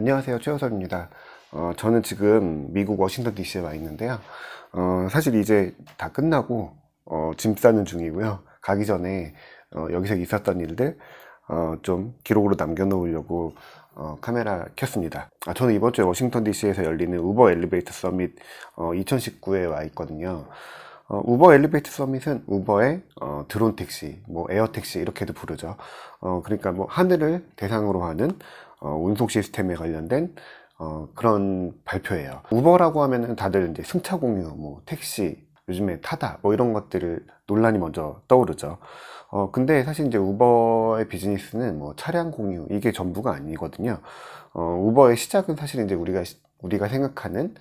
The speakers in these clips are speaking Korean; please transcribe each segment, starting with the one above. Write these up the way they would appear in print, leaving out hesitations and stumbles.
안녕하세요, 최호섭입니다. 저는 지금 미국 워싱턴 DC에 와 있는데요. 사실 이제 다 끝나고 짐 싸는 중이고요. 가기 전에 여기서 있었던 일들 좀 기록으로 남겨놓으려고 카메라 켰습니다. 저는 이번 주에 워싱턴 DC에서 열리는 우버 엘리베이터 서밋 2019에 와 있거든요. 우버 엘리베이터 서밋은 우버의 드론 택시, 뭐 에어 택시 이렇게도 부르죠. 그러니까 뭐 하늘을 대상으로 하는 운송 시스템에 관련된 그런 발표예요. 우버라고 하면은 다들 이제 승차 공유, 뭐 택시, 요즘에 타다 뭐 이런 것들을 논란이 먼저 떠오르죠. 근데 사실 이제 우버의 비즈니스는 뭐 차량 공유 이게 전부가 아니거든요. 우버의 시작은 사실 이제 우리가 생각하는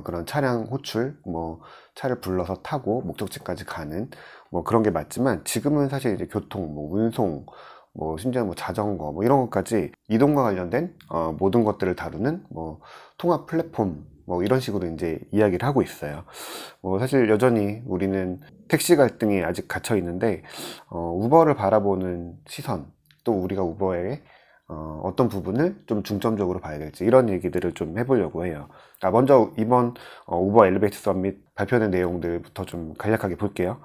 그런 차량 호출, 뭐 차를 불러서 타고 목적지까지 가는 뭐 그런 게 맞지만, 지금은 사실 이제 교통, 뭐 운송, 뭐 심지어 뭐 자전거 뭐 이런 것까지 이동과 관련된 모든 것들을 다루는 뭐 통합 플랫폼 뭐 이런 식으로 이제 이야기를 하고 있어요. 사실 여전히 우리는 택시 갈등이 아직 갇혀 있는데, 우버를 바라보는 시선, 또 우리가 우버의 어떤 부분을 좀 중점적으로 봐야 될지, 이런 얘기들을 좀 해보려고 해요. 먼저 이번 우버 엘리베이터 서밋 발표된 내용들부터 좀 간략하게 볼게요.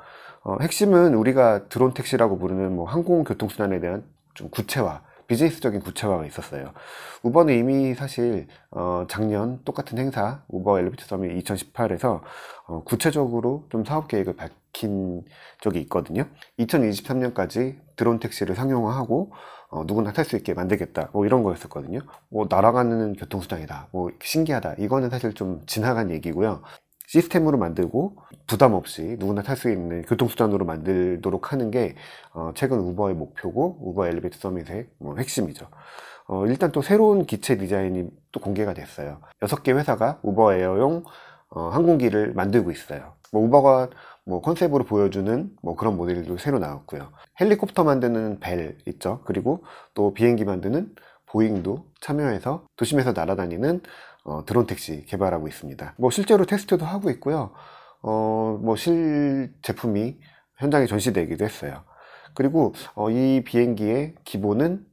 핵심은 우리가 드론 택시라고 부르는 뭐 항공교통수단에 대한 좀 구체화, 비즈니스적인 구체화가 있었어요. 우버는 이미 사실 작년 똑같은 행사 우버 엘리베이터 서밋 2018에서 구체적으로 좀 사업 계획을 밝힌 적이 있거든요. 2023년까지 드론 택시를 상용화하고 누구나 탈 수 있게 만들겠다, 뭐 이런 거였었거든요. 뭐 날아가는 교통수단이다, 뭐 신기하다, 이거는 사실 좀 지나간 얘기고요. 시스템으로 만들고 부담 없이 누구나 탈 수 있는 교통수단으로 만들도록 하는 게 최근 우버의 목표고, 우버 엘리베이터 서밋의 핵심이죠. 일단 또 새로운 기체 디자인이 또 공개가 됐어요. 6개 회사가 우버 에어용 항공기를 만들고 있어요. 우버가 컨셉으로 보여주는 그런 모델도 새로 나왔고요. 헬리콥터 만드는 벨 있죠. 그리고 또 비행기 만드는 보잉도 참여해서 도심에서 날아다니는 드론 택시 개발하고 있습니다. 실제로 테스트도 하고 있고요. 실 제품이 현장에 전시되기도 했어요. 그리고 이 비행기의 기본은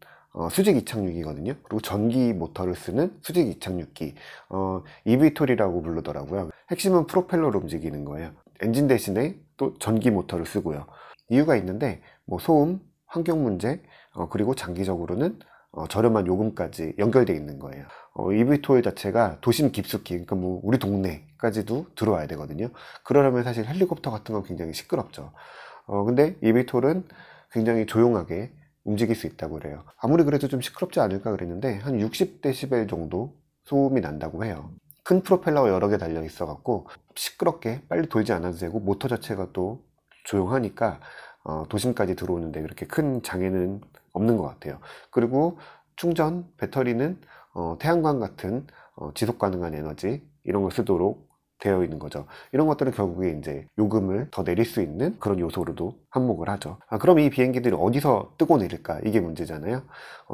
수직 이착륙이거든요. 그리고 전기 모터를 쓰는 수직 이착륙기, eVTOL이라고 부르더라고요. 핵심은 프로펠러로 움직이는 거예요. 엔진 대신에 또 전기 모터를 쓰고요. 이유가 있는데, 소음, 환경 문제, 그리고 장기적으로는 저렴한 요금까지 연결되어 있는 거예요. eVTOL 자체가 도심 깊숙이, 그러니까 우리 동네까지도 들어와야 되거든요. 그러려면 사실 헬리콥터 같은 건 굉장히 시끄럽죠. 근데 eVTOL은 굉장히 조용하게 움직일 수 있다고 그래요. 아무리 그래도 좀 시끄럽지 않을까 그랬는데 한 60데시벨 정도 소음이 난다고 해요. 큰 프로펠러가 여러 개 달려 있어 갖고 시끄럽게 빨리 돌지 않아도 되고, 모터 자체가 또 조용하니까 도심까지 들어오는데 그렇게 큰 장애는 없는 것 같아요. 그리고 충전 배터리는 태양광 같은 지속 가능한 에너지 이런 걸 쓰도록 되어 있는 거죠. 이런 것들은 결국에 이제 요금을 더 내릴 수 있는 그런 요소로도 한몫을 하죠. 그럼 이 비행기들이 어디서 뜨고 내릴까? 이게 문제잖아요.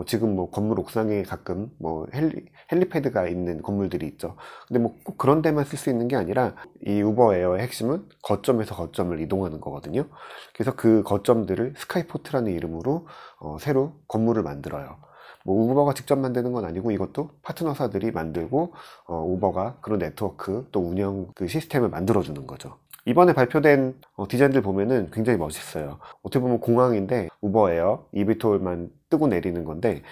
지금 건물 옥상에 가끔 헬리패드가 있는 건물들이 있죠. 근데 꼭 그런 데만 쓸 수 있는 게 아니라, 이 우버 에어의 핵심은 거점에서 거점을 이동하는 거거든요. 그래서 그 거점들을 스카이포트라는 이름으로 새로 건물을 만들어요. 우버가 직접 만드는 건 아니고, 이것도 파트너사들이 만들고 우버가 그런 네트워크 또 운영 그 시스템을 만들어 주는 거죠. 이번에 발표된 디자인들 보면은 굉장히 멋있어요. 어떻게 보면 공항인데 우버 에어 eVTOL만 뜨고 내리는 건데,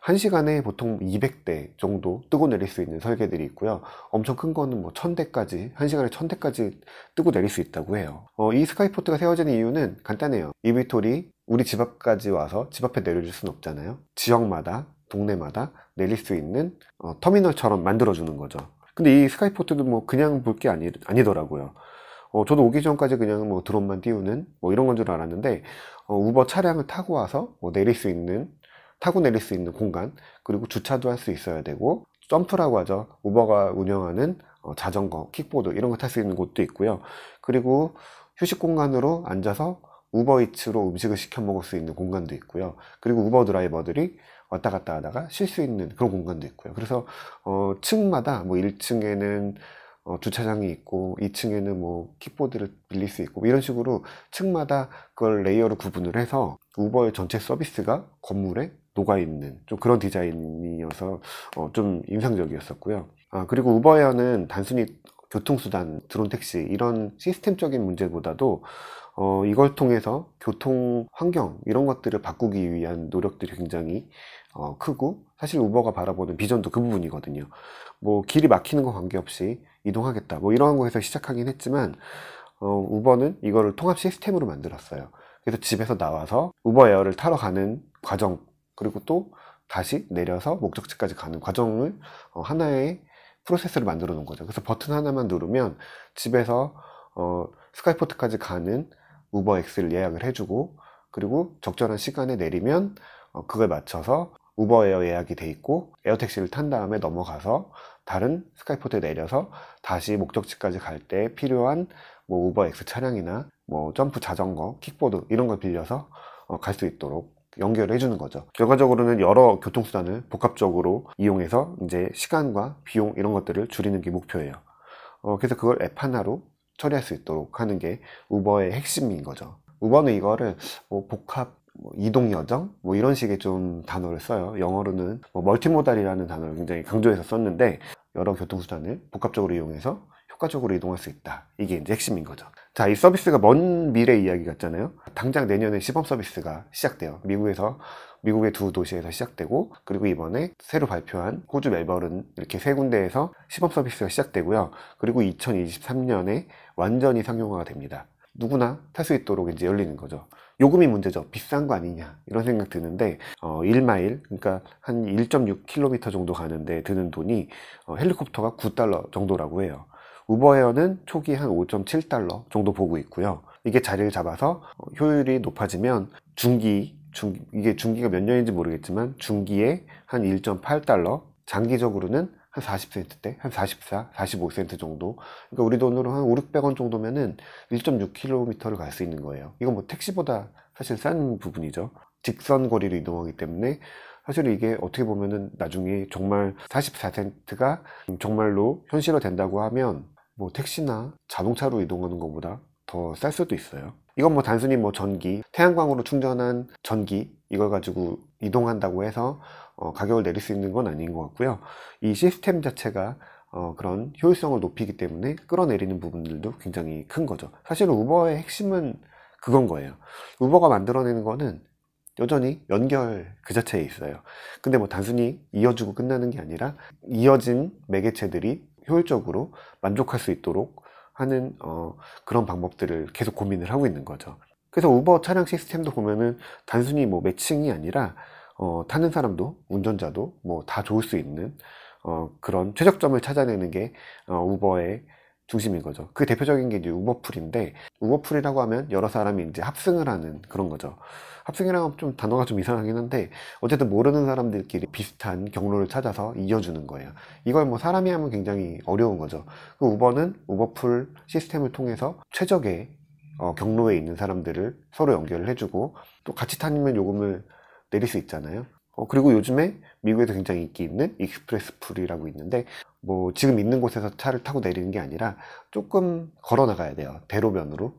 1시간에 보통 200대 정도 뜨고 내릴 수 있는 설계들이 있고요. 엄청 큰 거는 1000대까지, 1시간에 1000대까지 뜨고 내릴 수 있다고 해요. 이 스카이포트가 세워지는 이유는 간단해요. eVTOL이 우리 집 앞까지 와서 집 앞에 내려줄 수는 없잖아요. 지역마다, 동네마다 내릴 수 있는 터미널처럼 만들어주는 거죠. 근데 이 스카이포트도 그냥 볼 게 아니더라고요. 저도 오기 전까지 그냥 드론만 띄우는 이런 건 줄 알았는데, 우버 차량을 타고 와서 타고 내릴 수 있는 공간, 그리고 주차도 할 수 있어야 되고, 점프라고 하죠. 우버가 운영하는 자전거, 킥보드 이런 거 탈 수 있는 곳도 있고요. 그리고 휴식 공간으로 앉아서 우버이츠로 음식을 시켜 먹을 수 있는 공간도 있고요. 그리고 우버 드라이버들이 왔다 갔다 하다가 쉴 수 있는 그런 공간도 있고요. 그래서 층마다 1층에는 주차장이 있고, 2층에는 킥보드를 빌릴 수 있고, 이런 식으로 층마다 그걸 레이어로 구분을 해서 우버의 전체 서비스가 건물에 녹아있는 좀 그런 디자인이어서 좀 인상적이었었고요. 그리고 우버에어는 단순히 교통수단, 드론 택시 이런 시스템적인 문제보다도 이걸 통해서 교통 환경 이런 것들을 바꾸기 위한 노력들이 굉장히 크고, 사실 우버가 바라보는 비전도 그 부분이거든요. 뭐 길이 막히는 거 관계없이 이동하겠다 뭐 이런 거에서 시작하긴 했지만, 우버는 이거를 통합 시스템으로 만들었어요. 그래서 집에서 나와서 우버 에어를 타러 가는 과정, 그리고 또 다시 내려서 목적지까지 가는 과정을 하나의 프로세스를 만들어 놓은 거죠. 그래서 버튼 하나만 누르면 집에서 스카이포트까지 가는 우버엑스를 예약을 해주고, 그리고 적절한 시간에 내리면 그걸 맞춰서 우버에어 예약이 돼 있고, 에어택시를 탄 다음에 넘어가서 다른 스카이포트에 내려서 다시 목적지까지 갈 때 필요한 뭐 우버엑스 차량이나 뭐 점프 자전거, 킥보드 이런 걸 빌려서 갈 수 있도록 연결을 해주는 거죠. 결과적으로는 여러 교통수단을 복합적으로 이용해서 이제 시간과 비용 이런 것들을 줄이는 게 목표예요. 그래서 그걸 앱 하나로 처리할 수 있도록 하는 게 우버의 핵심인 거죠. 우버는 이거를 뭐 복합 이동 여정 뭐 이런 식의 좀 단어를 써요. 영어로는 뭐 멀티모달이라는 단어를 굉장히 강조해서 썼는데, 여러 교통수단을 복합적으로 이용해서 효과적으로 이동할 수 있다, 이게 이제 핵심인 거죠. 자, 이 서비스가 먼 미래 이야기 같잖아요. 당장 내년에 시범 서비스가 시작돼요. 미국의 두 도시에서 시작되고, 그리고 이번에 새로 발표한 호주 멜버른 이렇게 세 군데에서 시범 서비스가 시작되고요. 그리고 2023년에 완전히 상용화가 됩니다. 누구나 탈 수 있도록 이제 열리는 거죠. 요금이 문제죠. 비싼 거 아니냐 이런 생각 드는데, 1마일 그러니까 한 1.6km 정도 가는데 드는 돈이 헬리콥터가 $9 정도라고 해요. 우버에어는 초기 한 $5.7 정도 보고 있고요. 이게 자리를 잡아서 효율이 높아지면 이게 중기가 몇 년인지 모르겠지만 중기에 한 $1.8, 장기적으로는 한 40센트대, 한 44, 45센트 정도. 그러니까 우리 돈으로 한 5, 600원 정도면은 1.6km를 갈 수 있는 거예요. 이건 뭐 택시보다 사실 싼 부분이죠. 직선 거리로 이동하기 때문에 사실 이게 어떻게 보면은 나중에 정말 44센트가 정말로 현실화 된다고 하면 뭐 택시나 자동차로 이동하는 것보다 더 쌀 수도 있어요. 이건 뭐 단순히 뭐 전기, 태양광으로 충전한 전기 이걸 가지고 이동한다고 해서 가격을 내릴 수 있는 건 아닌 것 같고요. 이 시스템 자체가 그런 효율성을 높이기 때문에 끌어내리는 부분들도 굉장히 큰 거죠. 사실은 우버의 핵심은 그건 거예요. 우버가 만들어내는 거는 여전히 연결 그 자체에 있어요. 근데 뭐 단순히 이어주고 끝나는 게 아니라 이어진 매개체들이 효율적으로 만족할 수 있도록 하는 그런 방법들을 계속 고민을 하고 있는 거죠. 그래서 우버 차량 시스템도 보면은 단순히 뭐 매칭이 아니라 타는 사람도 운전자도 뭐 다 좋을 수 있는 그런 최적점을 찾아내는 게 우버의 중심인 거죠. 그 대표적인 게 이제 우버풀인데, 우버풀이라고 하면 여러 사람이 이제 합승을 하는 그런 거죠. 합승이라고 하면 좀 단어가 좀 이상하긴 한데, 어쨌든 모르는 사람들끼리 비슷한 경로를 찾아서 이어주는 거예요. 이걸 뭐 사람이 하면 굉장히 어려운 거죠. 그 우버는 우버풀 시스템을 통해서 최적의 경로에 있는 사람들을 서로 연결을 해주고, 또 같이 타면 요금을 내릴 수 있잖아요. 그리고 요즘에 미국에도 굉장히 인기 있는 익스프레스 풀이라고 있는데, 뭐 지금 있는 곳에서 차를 타고 내리는 게 아니라 조금 걸어 나가야 돼요. 대로변으로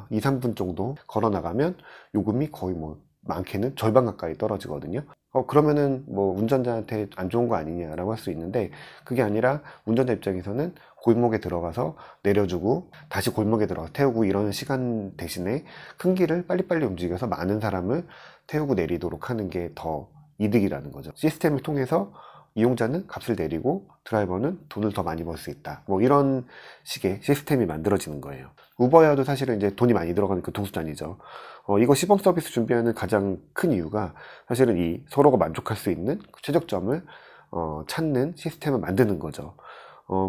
2, 3분 정도 걸어 나가면 요금이 거의 뭐 많게는 절반 가까이 떨어지거든요. 그러면은 뭐 운전자한테 안 좋은 거 아니냐라고 할 수 있는데, 그게 아니라 운전자 입장에서는 골목에 들어가서 내려주고 다시 골목에 들어가서 태우고 이런 시간 대신에 큰 길을 빨리빨리 움직여서 많은 사람을 태우고 내리도록 하는 게 더 이득이라는 거죠. 시스템을 통해서 이용자는 값을 내리고 드라이버는 돈을 더 많이 벌 수 있다, 뭐 이런 식의 시스템이 만들어지는 거예요. 우버야도 사실은 이제 돈이 많이 들어가는 교통수단이죠. 이거 시범 서비스 준비하는 가장 큰 이유가 사실은 이 서로가 만족할 수 있는 최적점을 찾는 시스템을 만드는 거죠.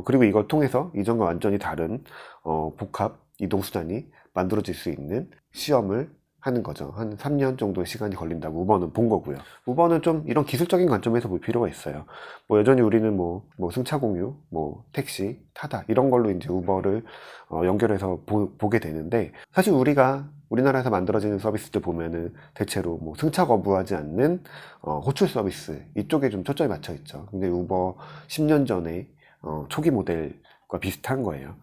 그리고 이걸 통해서 이전과 완전히 다른 복합 이동수단이 만들어질 수 있는 시험을 하는 거죠. 한 3년 정도의 시간이 걸린다고 우버는 본 거고요. 우버는 좀 이런 기술적인 관점에서 볼 필요가 있어요. 뭐 여전히 우리는 뭐 승차 공유, 뭐 택시, 타다 이런 걸로 이제 우버를 연결해서 보게 되는데, 사실 우리나라에서 만들어지는 서비스들 보면은 대체로 뭐 승차 거부하지 않는 호출 서비스 이쪽에 좀 초점이 맞춰 있죠. 근데 우버 10년 전에 초기 모델과 비슷한 거예요.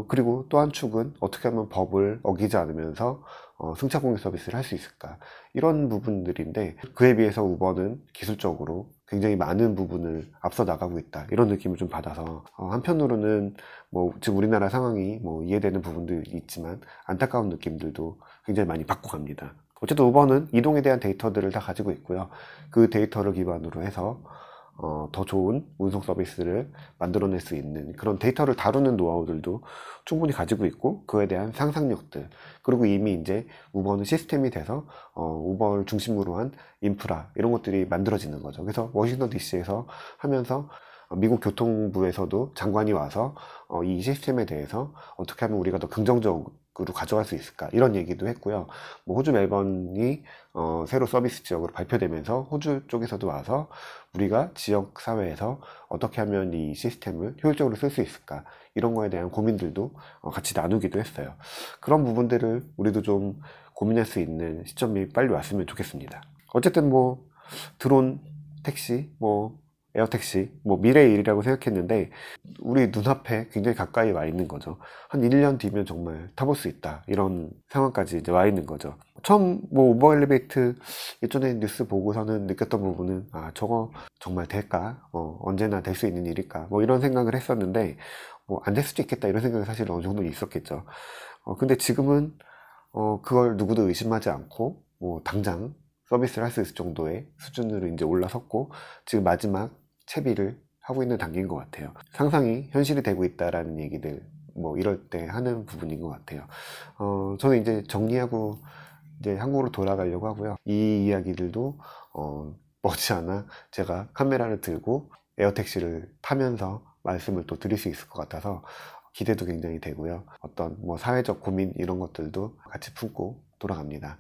그리고 또 한 축은 어떻게 하면 법을 어기지 않으면서 승차 공유 서비스를 할 수 있을까, 이런 부분들인데, 그에 비해서 우버는 기술적으로 굉장히 많은 부분을 앞서 나가고 있다, 이런 느낌을 좀 받아서 한편으로는 뭐 지금 우리나라 상황이 뭐 이해되는 부분도 있지만 안타까운 느낌들도 굉장히 많이 받고 갑니다. 어쨌든 우버는 이동에 대한 데이터들을 다 가지고 있고요. 그 데이터를 기반으로 해서 더 좋은 운송 서비스를 만들어낼 수 있는 그런 데이터를 다루는 노하우들도 충분히 가지고 있고, 그에 대한 상상력들, 그리고 이미 이제 우버는 시스템이 돼서 우버를 중심으로 한 인프라, 이런 것들이 만들어지는 거죠. 그래서 워싱턴 DC에서 하면서 미국 교통부에서도 장관이 와서 이 시스템에 대해서 어떻게 하면 우리가 더 긍정적으로 가져갈 수 있을까, 이런 얘기도 했고요. 뭐 호주 멜번이 새로 서비스 지역으로 발표되면서 호주 쪽에서도 와서 우리가 지역 사회에서 어떻게 하면 이 시스템을 효율적으로 쓸 수 있을까, 이런 거에 대한 고민들도 같이 나누기도 했어요. 그런 부분들을 우리도 좀 고민할 수 있는 시점이 빨리 왔으면 좋겠습니다. 어쨌든 뭐 드론 택시, 뭐 에어택시, 뭐 미래의 일이라고 생각했는데 우리 눈앞에 굉장히 가까이 와 있는 거죠. 한 1년 뒤면 정말 타볼 수 있다, 이런 상황까지 이제 와 있는 거죠. 처음 뭐 우버 엘리베이트 예전에 뉴스 보고서는 느꼈던 부분은, 저거 정말 될까? 언제나 될 수 있는 일일까? 뭐 이런 생각을 했었는데, 뭐 안 될 수도 있겠다, 이런 생각이 사실 어느 정도 있었겠죠. 근데 지금은 그걸 누구도 의심하지 않고 뭐 당장 서비스를 할 수 있을 정도의 수준으로 이제 올라섰고, 지금 마지막 채비를 하고 있는 단계인 것 같아요. 상상이 현실이 되고 있다라는 얘기들 뭐 이럴 때 하는 부분인 것 같아요. 저는 이제 정리하고 이제 한국으로 돌아가려고 하고요. 이 이야기들도 머지않아 제가 카메라를 들고 에어택시를 타면서 말씀을 또 드릴 수 있을 것 같아서 기대도 굉장히 되고요. 어떤 뭐 사회적 고민, 이런 것들도 같이 품고 돌아갑니다.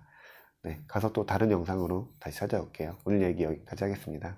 네, 가서 또 다른 영상으로 다시 찾아올게요. 오늘 얘기 여기까지 하겠습니다.